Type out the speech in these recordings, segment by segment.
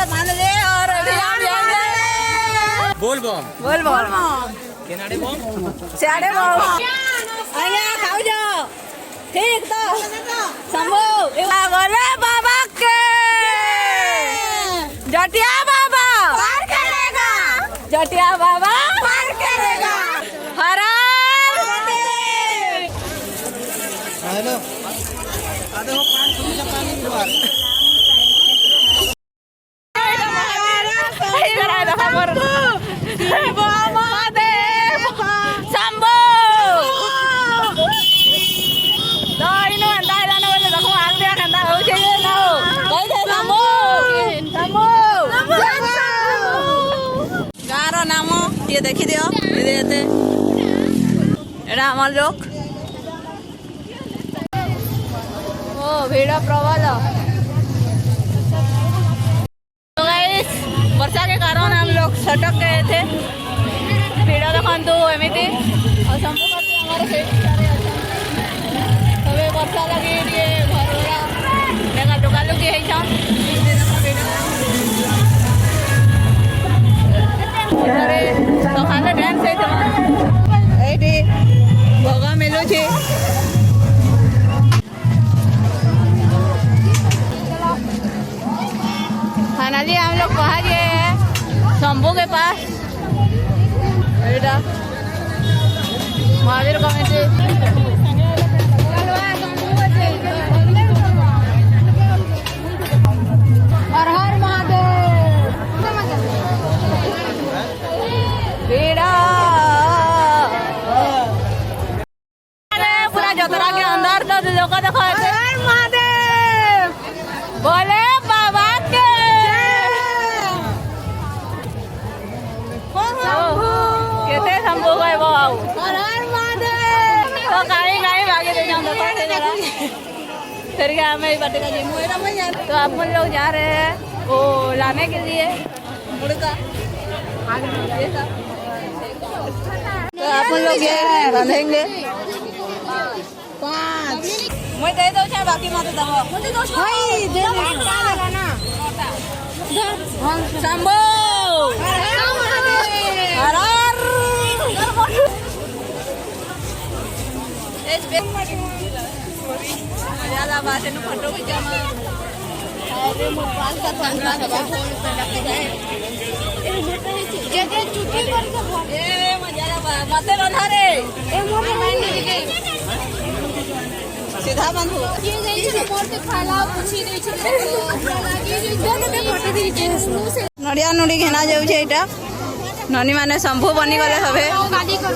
वाला मान ले और अभी हम जाएंगे बोल बम केनाडे बम सियाड़े बम आया खाओ जाओ ठीक तो शंभू बोले बाबा के जटिया बाबा पार करेगा जटिया बाबा पार करेगा हरा हेलो आधे हो पानी का पानी दुआर ये देखी दियो एटा आमर लोक ओ भीड़ प्रबल तो गाइस वर्षा के कारण हम लोग सटक गए थे भीड़ देखु एमती और संपूर्ण हमारे तबे वर्षा लगी टे घर देखा लुकालुकी सकाले डांस ये भोग मिलू फाइनली हम लोग पहुंच गए हैं शंभू के पास महावीर कमेटी हर हर महादेव पूरा जतरा के अंदर तो लोग देखो महादेव बोले बाबा के केते शंभू गए वो आओ तो कहीं कहीं भागे दे जाऊँ फिर क्या हमें बटेगा जी तो आप लोग जा रहे हैं वो लाने के लिए मुर्गा तो आप लोग ये बंधेंगे 5 मैं दे दो चाहे बाकी मत दो मुझे दो भाई दे दे ना शंभू हर इस पे ज्यादा बात है फोटो खींचना अरे मोबाइल का पंखा दबा फोन पे रख जाए जेते चुटी करके ए मजा मते रंधा रे ए मोरे माइंड के सीधा बंद हो ये गई से मोर के खाला पूछी नहीं छे लागी फोटो खींचे नडिया नडी घेना जाउ छे एटा ननी माने शंभू बनी गले हबे गाड़ी कर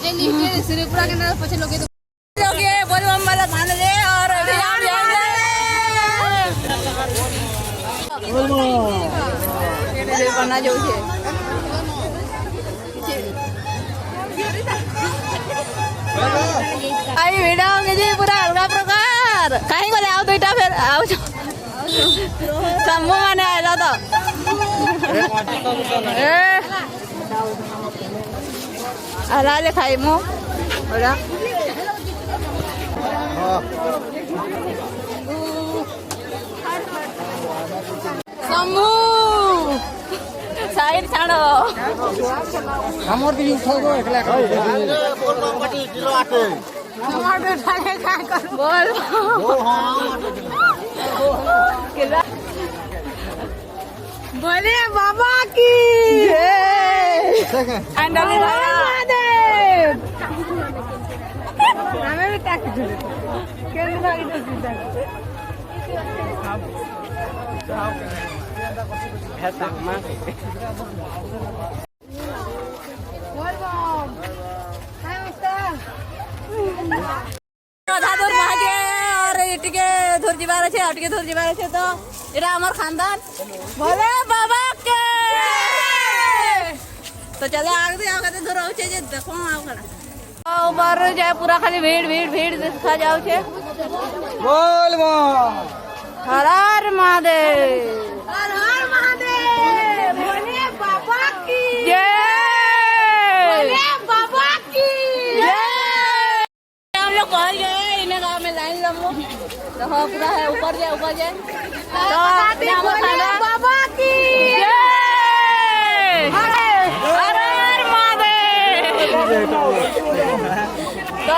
जे नीचे श्रीपुरा के ना पछे लोगे बोल बम वाला मान ले और अभी हम जाएंगे ये बना जाउ छे आई वीडियो में जी पूरा अलगा प्रकार कहीं गले आओ दुईटा फिर आओ शंभू माने आइला तो आला ले खाई मु होला शंभू साइड छाड़ो हमर भी उठाओ एकला किलो आटे टमाटर डाले का कर बोल हां किलो बोले बाबा की अंडली महादेव हमें भी टैक्स दे केन भाई दे ऐसा मां बोल बम हाय उस्ताद आधा दूर भागे और इटके धुर जीवार छे अटके धुर जीवार छे तो एरा हमर खानदान बोले बाबा के तो चले आगे आगे धुर होचे जे देखो आउ करा ऊपर जाए पूरा खाली भीड़ भीड़ भीड़ देखा जाओ छे बोल बम हर हर महादेव बोले बाबा की जय बोले बाबा की जय हम लोग पहुंच गए इन्हें गांव में लाइन लंबो देखो पूरा है ऊपर जाए तो बाबा की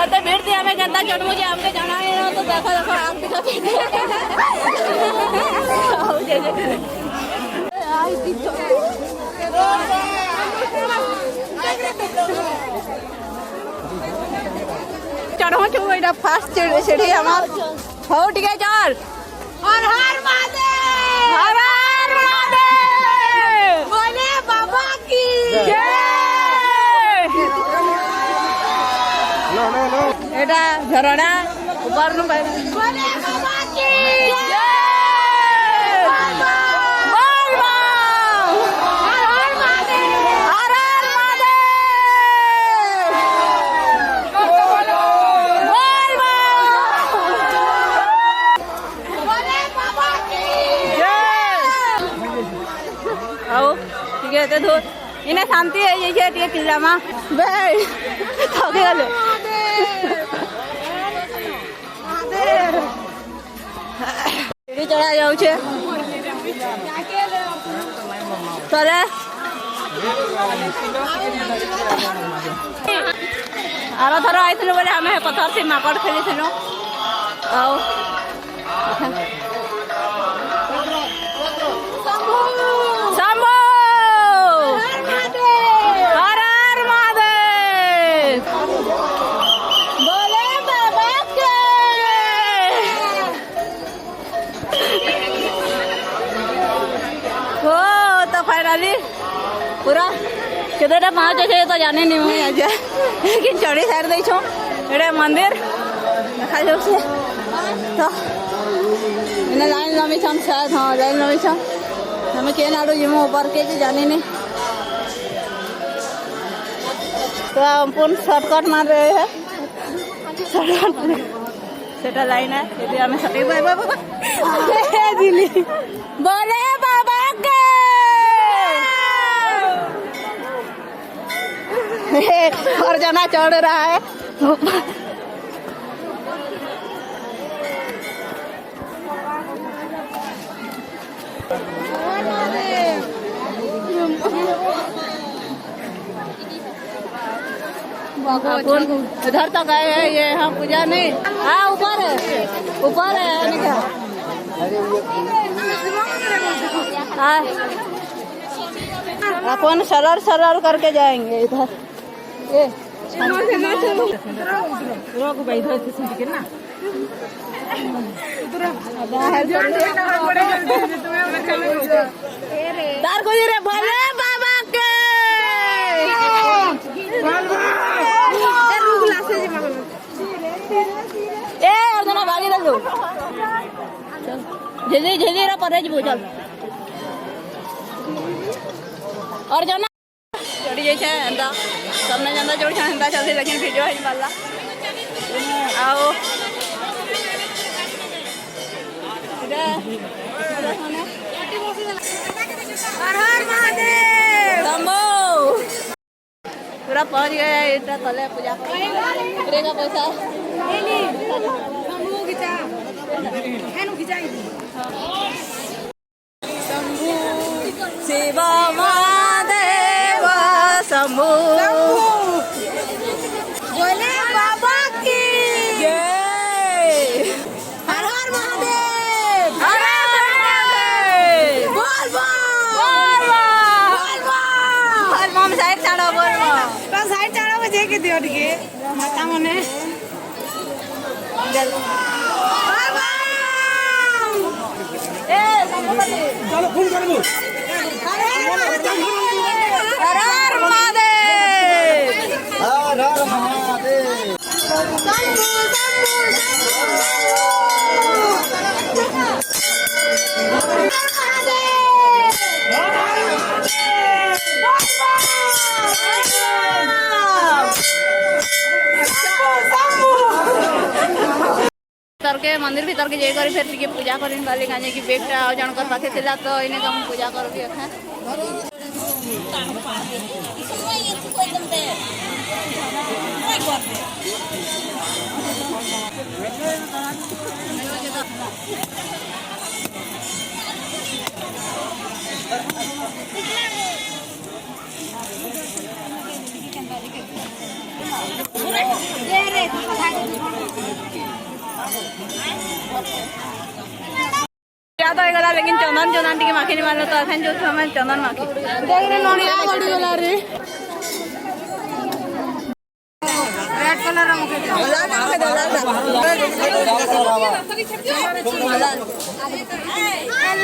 एते भीड़ थी हमें जनता चढ़ मुझे हमके जाना है ना तो देखो देखो आप दिखा चढ़ो चढ़ो एटा फास्ट सीढ़ी हमार हो ठीक है चल हर हर महादेव हर हर महादेव बोले बाबा की जय एटा झरना ऊपर नु बोले बाबा की जय बोल बोल हर हर महादेव हर हर महादेव बोल बोल बोले बाबा की जय आओ ठीक है ते धो इने शांति है ये टिके किल्लामा बे थके गले सीढ़ी चढ़ा जाऊे चले आर थर आई बोले आम पथर से माकड़ खेली शंभू हर हर महादेव बोले बाबा के हो तो फाइनली पूरा केतेटा पहुँच अच्छे तो जाने नहीं मुझे आज लेकिन चढ़ी साइड दे एटे मंदिर देखा जाऊे तो इन्हें लाइन लमी छन शायद हाँ लाइन लमी छन हमें केन आड़ू जीमु ऊपर के जानी नहीं तो हम पूर्ण शॉर्टकट मार रहे हैं सेटा लाइन है यदि हमें सटीक दिल्ली बोले बाबा के और जना चढ़ रहा है इधर तक आए हैं ये हम पूजा नहीं हाँ ऊपर है नहीं क्या अपन सरल सरल करके जाएंगे इधर ये तार को रे बोले बाबा के बागी रख दो जल्दी जल्दी रा पर चल और जाना चढ़ी जाए एंता सबने जाना चढ़ी एंता चलती लेकिन वीडियो है पाला आओ हर हर महादेव शंभू पूरा पहुंच गया इतना तले पूजा करेगा पैसा शंभू शिव महादेव शंभू बोले बाबा की जय हर हर महादेव हर हर महादेव बोल बोल बोल मम साइड छाड़ो बोल साइड छाड़ो बजे के दियो टिके माता मने चलो फोन कर दो हर हर महादेव हर हर महादेव के मंदिर भीतर के जाकर फिर टिके पूजा करें वाले गाने की बेटा जानकर पाखे थिला तो इन्हें हम पूजा करके रखा या तो गला लेकिन चंदन चंदन टी माखी नहीं मारलो तो अखन जो हमें चंदन माखी देख रे नोनिया बड़ी गला रे रेड कलर मुके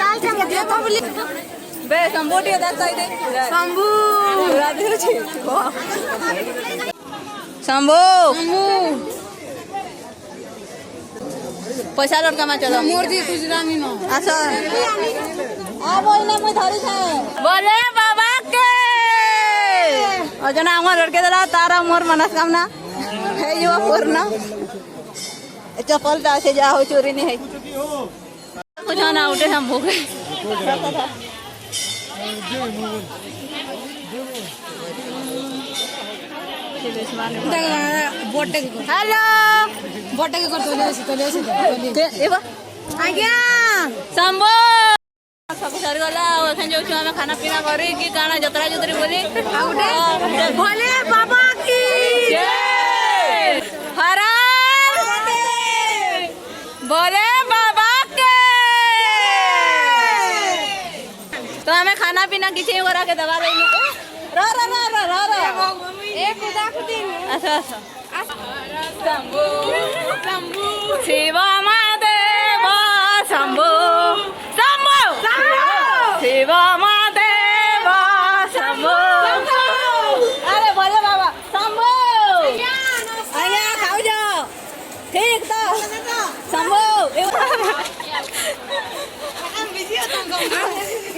लाल चंगे दे पब्लिक बे संबोटी दाता दे संभू राधे छी संभू पैसा लड़का में चलो मोर दी गुजरामी न अच्छा आ बोइना मैं धरी छे बोले बाबा के अजना हमर लड़के दला तारा मोर मनस्कामना है यो पूर्ण चप्पल ता से जा हो चोरी नहीं है कुछ ना उठे हम भूखे हेलो बोटे के करतो ले एबा आज्ञा संभो सब सर गला एखन जो छु हम खाना पीना करी कि गाना जतरा जतरी बोली भोले बाबा की जय हरा भोले बाबा के तो हमें खाना पीना किसी करा के दवा लेनी रा एक खुदा खुदी अच्छा शंभु शंभु शिव महादेव शंभु शंभु शिव महादेव शंभु अरे बोले बाबा शंभु आया खाओ जाओ ठीक तो शंभु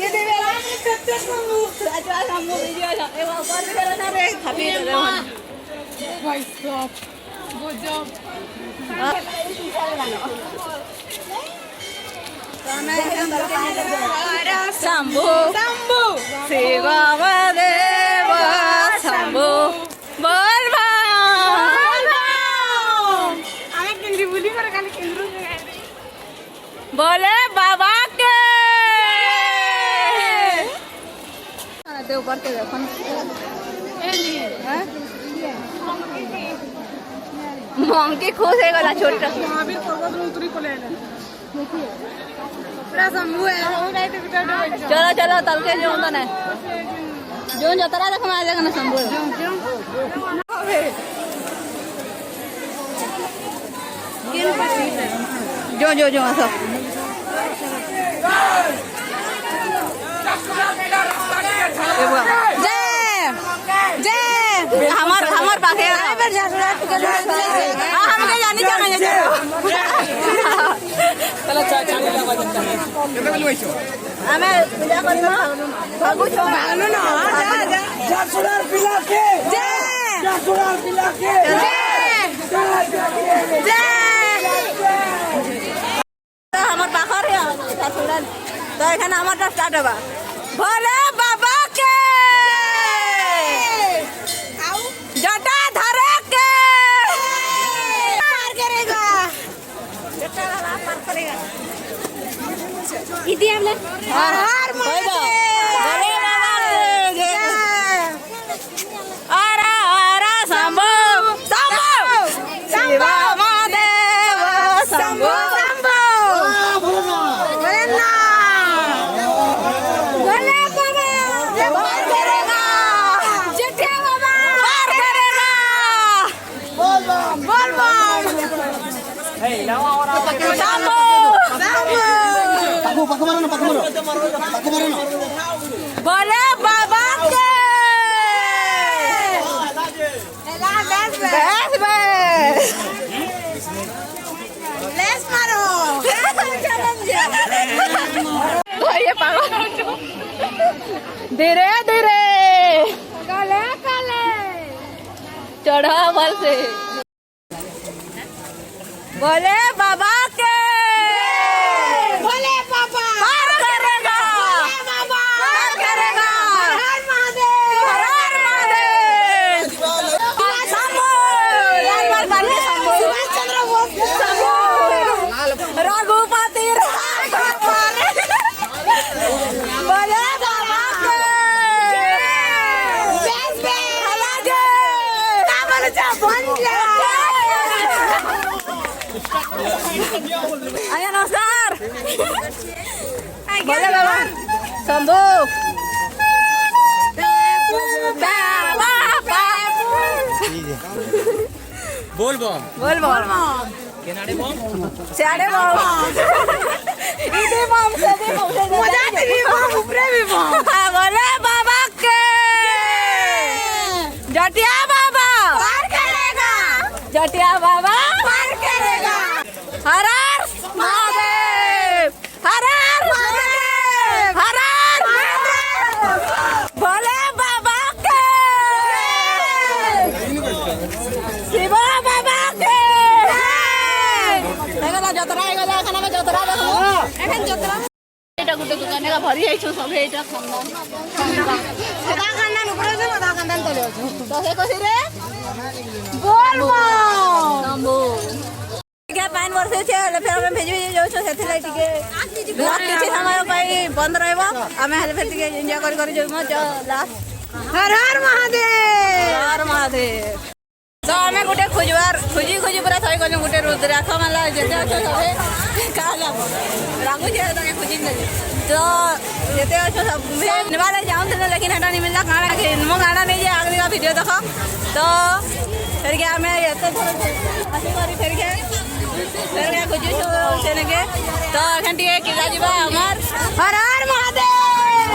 ये देवे सत्य शंभु अच्छा शंभु वीडियो है ये ऊपर से ना रे खापी दे भाई साहब गुड जॉब शंभु शंभु शिव महादेव शंभु बोल बोले बाबा के ऊपर के देखो मंकी खुश है गला छोटा महावीर पर्वत उतरी को ले पूरा शंभु है चलो चलो तल के जो होता है जो जतरा देख में आ जाएगा ना शंभु जो जो जो सब जय जय हमार पाखे हमके जानी जाना चलो हमें पूजा करना भागु छो भागनु न जा जा सुनार पिला के जय जा सुनार पिला के जय हमार पाखर है सुनार तो एखाने हमार स्टार्ट होगा भोले बाबा के जटा धरे के पार करेगा जटा वाला पार करेगा इदी हमने हर हर भोले बाबा के आरा आरा शंभु शंभु शिव महादेव शंभु शंभु भोलेनाथ बोले बाबा के लेस मारो ये पागल धीरे धीरे काले काले चढ़ा बल से बोले बाबा के भोले बाबा पार करेगा बाबा पार करेगा हर महादेव शंभु लाल बाल बाले शंभु सुभाष चंद्र बोस शंभु रघुपति बोले बाबा के बेस बे हलाजे कामल जा बन जा बोले बाबा शंभू बोल बम बोल बोल केनाडे बम सियाड़े बम इधे बम से मजा भी बम ऊपरे भी बम बोले बाबा के जटिया बाबा पार करेगा जटिया बाबा पार करेगा हर हर महादेव हर हर महादेव हर हर महादेव भोले बाबा के शिव बाबा के एगला जतरा एगला खाना में जतरा देखो एखन जतरा एटा गुटे दुकाने का भरी आइछो सब एटा खानदान सदा खानदान ऊपर से सदा खानदान तले अछु तो से कसी रे बोल शंभू क्या पाइन वर्षे छे फिर हम भेजी जाऊ छो सेथिलाई टिके बहुत किछि समय पाई बंद रहबो हमें हेले फेर टिके एन्जॉय करी जाऊ म लास्ट हर हर महादेव तो आम गोटे खोजी पूरा थी गलु गोटे रुद्राक्ष माला जिते अच्छे सब क्या लगुच खोजी तो जिते अच्छे सब निबार चाहूँ लेकिन हेटा नहीं मिलता गाना मो गाना नहीं जाए आगे का वीडियो देख तो फिर के आम एत फिर के खोजुचु से तो एखन टे किला जा आमार हर हर महादेव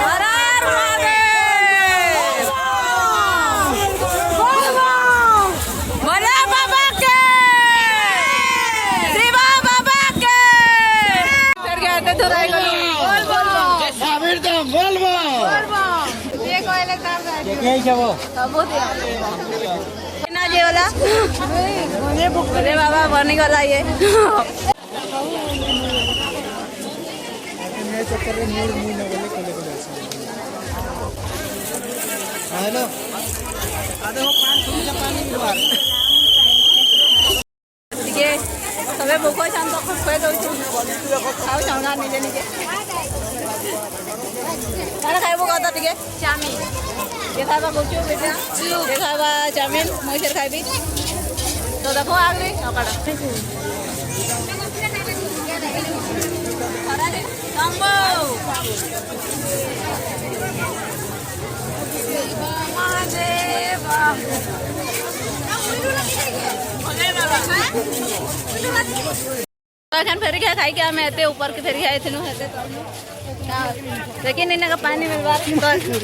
हर हर महादेव भोले बाबा के शिव बाबा के फिर के आते थोड़ा बोल बोल बम ये कोइले तार के जाबो सब ना जे वाला भोले बाबा बनी गला ये हेलो आधो पानी सुन पानी मिलवा ଟିକେ ସବେ ଭୋକ ଶାନ୍ତ ଖୁଆଇ ଦଉଛୁ ଆଉ ସଙ୍ଗା ନିଜେ ନିଜେ କାଣା ଖାଇବୁ କହ ତ ଟିକେ ଚାଉମିନ କିଏ ଖାଇବା କହୁଛୁ ବେଟା କିଏ ଖାଇବା ଚାଉମିନ ମୁଇଁ ସେରେ ଖାଇବି ତ ଦେଖ ଆଗରେ ଆଉ କାଣା ଖରାରେ ଶମ୍ଭୁ ମହାଦେବ एखन फेर के खाई के हमें एते ऊपर के फेर के आए थिनु हेते लेकिन इनका पानी मिलवा तो जो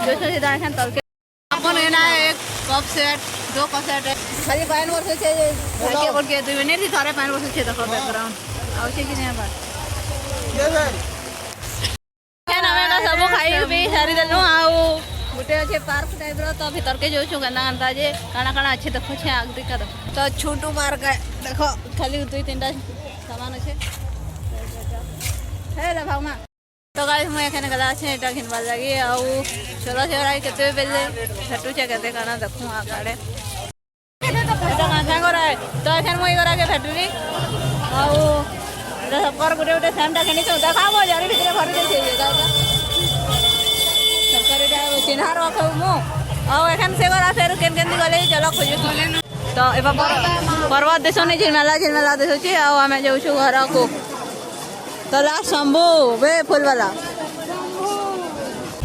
से सीधा एखन तल के अपन एना एक कप सेट दो कप सेट खाली पानी वर्ष छे के बोल के 2 मिनट ही थारे पानी वर्ष छे देखो बैकग्राउंड आवश्यक कि नहीं बात केन हमें का सब खाई भी सारी देलु आउ गोटे अच्छे पार्क टाइप रो तो भीतर के जो गंदा गंदा जे काना काना अच्छे देखो छे आग दिखा तो छोटू पार्क है देखो खाली 2-3टा सामान अच्छे हे रे भावमा तो गाइस मैं एखने गला छे एटा घिनवा लागी आउ चलो चोराई केते बेले छटू छे केते काना देखू आ गाड़े एटा काका करा है तो एखन moi करा के फैक्ट्री आउ सबकर गोटे गोटे सैमटा खेनी तो देखाबो जारी भीतर भरि दे छे गागा चिन्हार रखू मु आखन से गला फेर केन केन गले चलो खोज तो ए पर्वत देश नहीं झिलमेला देश अच्छे आम जाऊँ घर को तो लास्ट शंभू बे फूल वाला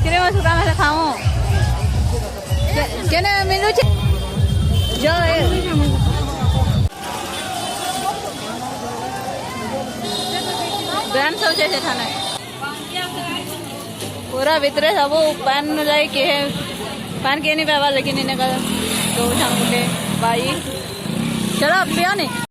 कि सुखा में खाऊ केने मिलू जो ब्रांड सब ठाने पूरा भितरे सब पान लाइक पान के नहीं पावा लेकिन इन्हें का दो गोटे बाई चलो पिया नहीं।